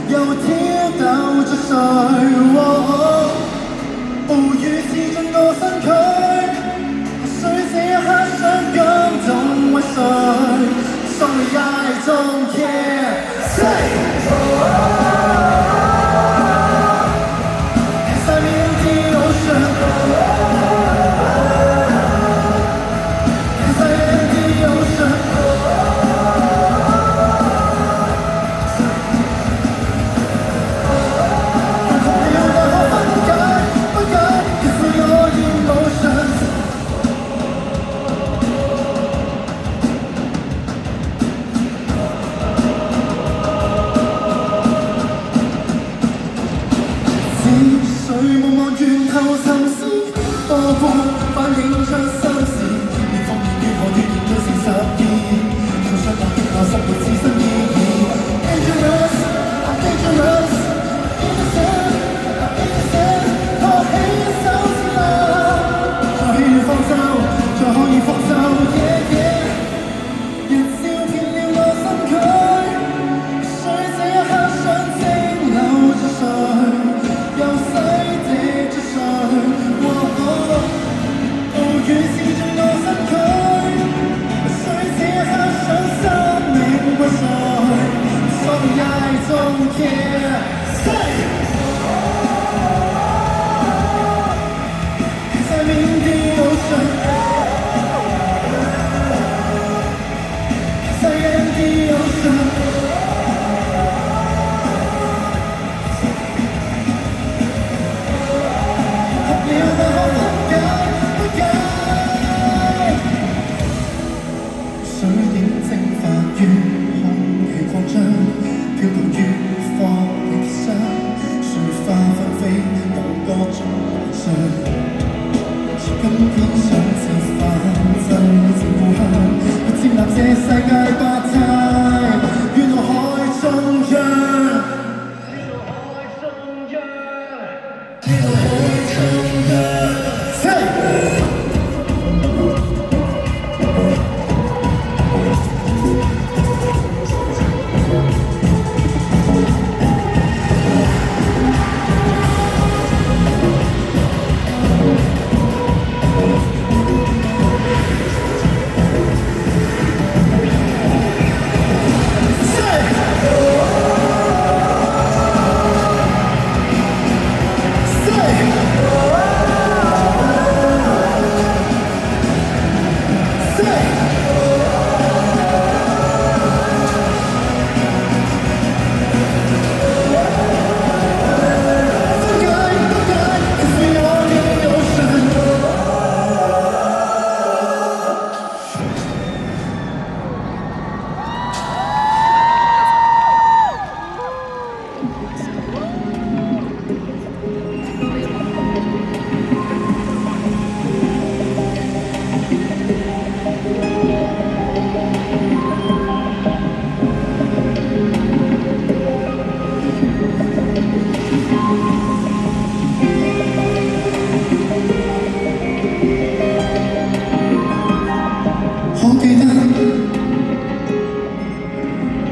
又挑逗着誰？暴雨刺進我身軀，或許這一刻想感動為誰 ？Sorry I don't care。Cause I'm in the ocean。Cause I'm in the ocean。誰望望源頭沉思，波波反映出心事。天變風雨，如何斷言最誠實意？創傷打擊我生活自身意義。Dangerous, I'm dangerous, innocent, I'm innocent。托起一手指啦，再放手，再可以放手。Yeah, yeah。日照遍了我身軀，誰這一刻想蒸餾着誰？又洗滌着誰？暴雨刺進我身軀，誰這一刻想生命為誰 ？Sorry I don't care。Cause I'm in the ocean。Cause I am the ocean。水點蒸發於空氣擴張，飄動於荒野結霜，碎花紛飛有各種幻想。今天想折返真正故鄉，要接納這世界百態，於腦海中央。於腦海中央。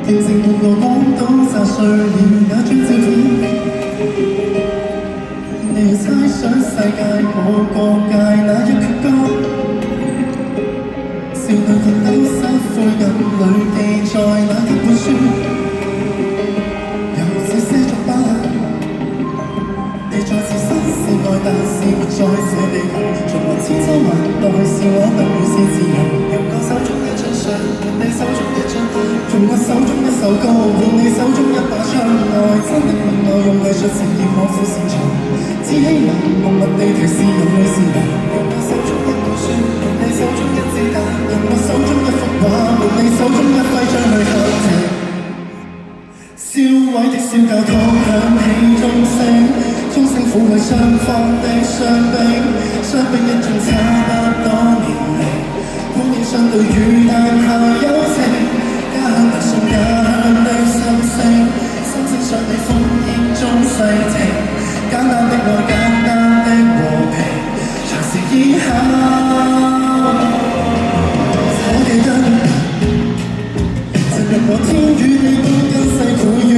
平靜門路講到砸碎了那張照片，你猜想世界無國界那一闕歌，少女困到失悔眼裏記載那一本書，有這些作品，你再自身是愛，但是活在這地球，循環千秋萬代，是我能與是自由，用我手中一張相，換你手中一張圖，用我手中一首歌，換你手中一把槍，愛真的問我用藝術呈現我苦擅長，只希望默默地提示人類是難，用我手中一本書，換你手中一支彈，用我手中一幅畫，換你手中一徽章去敲擊，燒毀的小教堂響起鐘聲，鐘聲撫慰雙方的傷兵，傷兵一眾差不多年齡，歡迎相對與難下友情，家鄉特信家鄉的心聲，心聲想你烽煙中細聽，簡單的愛簡單的和平，長時以後我記得，曾讓我天與地般跟世苦與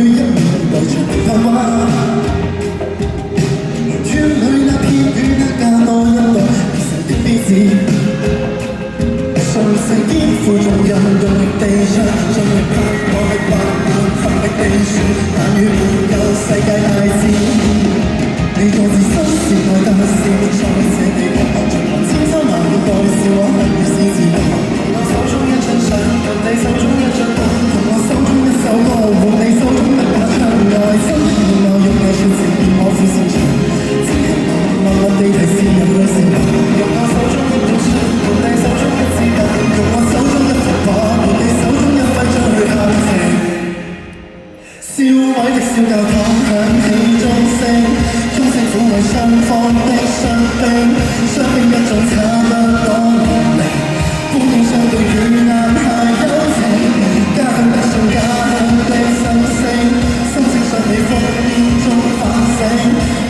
燒毀的小教堂響起鐘聲，鐘聲撫慰雙方的傷兵，傷兵一種差不多年齡，歡慶相對與男孩友情，家鄉的信家鄉的心聲，心聲上你烽煙中反省，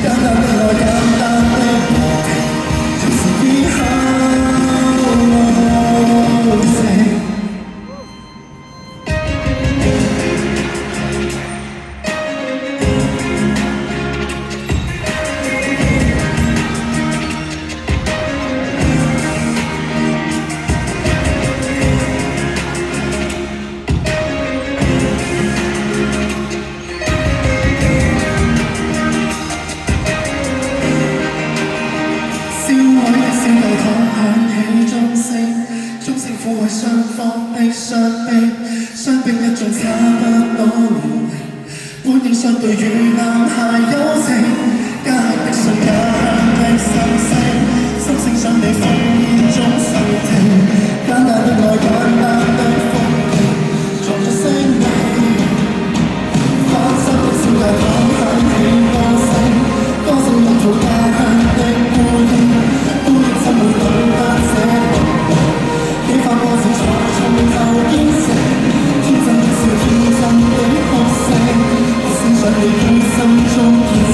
簡單的愛簡單的和平，從此以後無情。撫慰雙方的傷兵，傷兵一種差不多年齡，本應相對與男孩友情，家鄉的信家鄉的心聲，心聲想你烽煙中訴情，簡單的愛簡單的風景，藏着聲味，翻新的小教堂響起歌聲，歌聲擁抱家鄉的孤煙，孤煙怎會懂得這幾番歌聲才從頭建成，天真的笑，天真的哭聲，一聲想你於心中。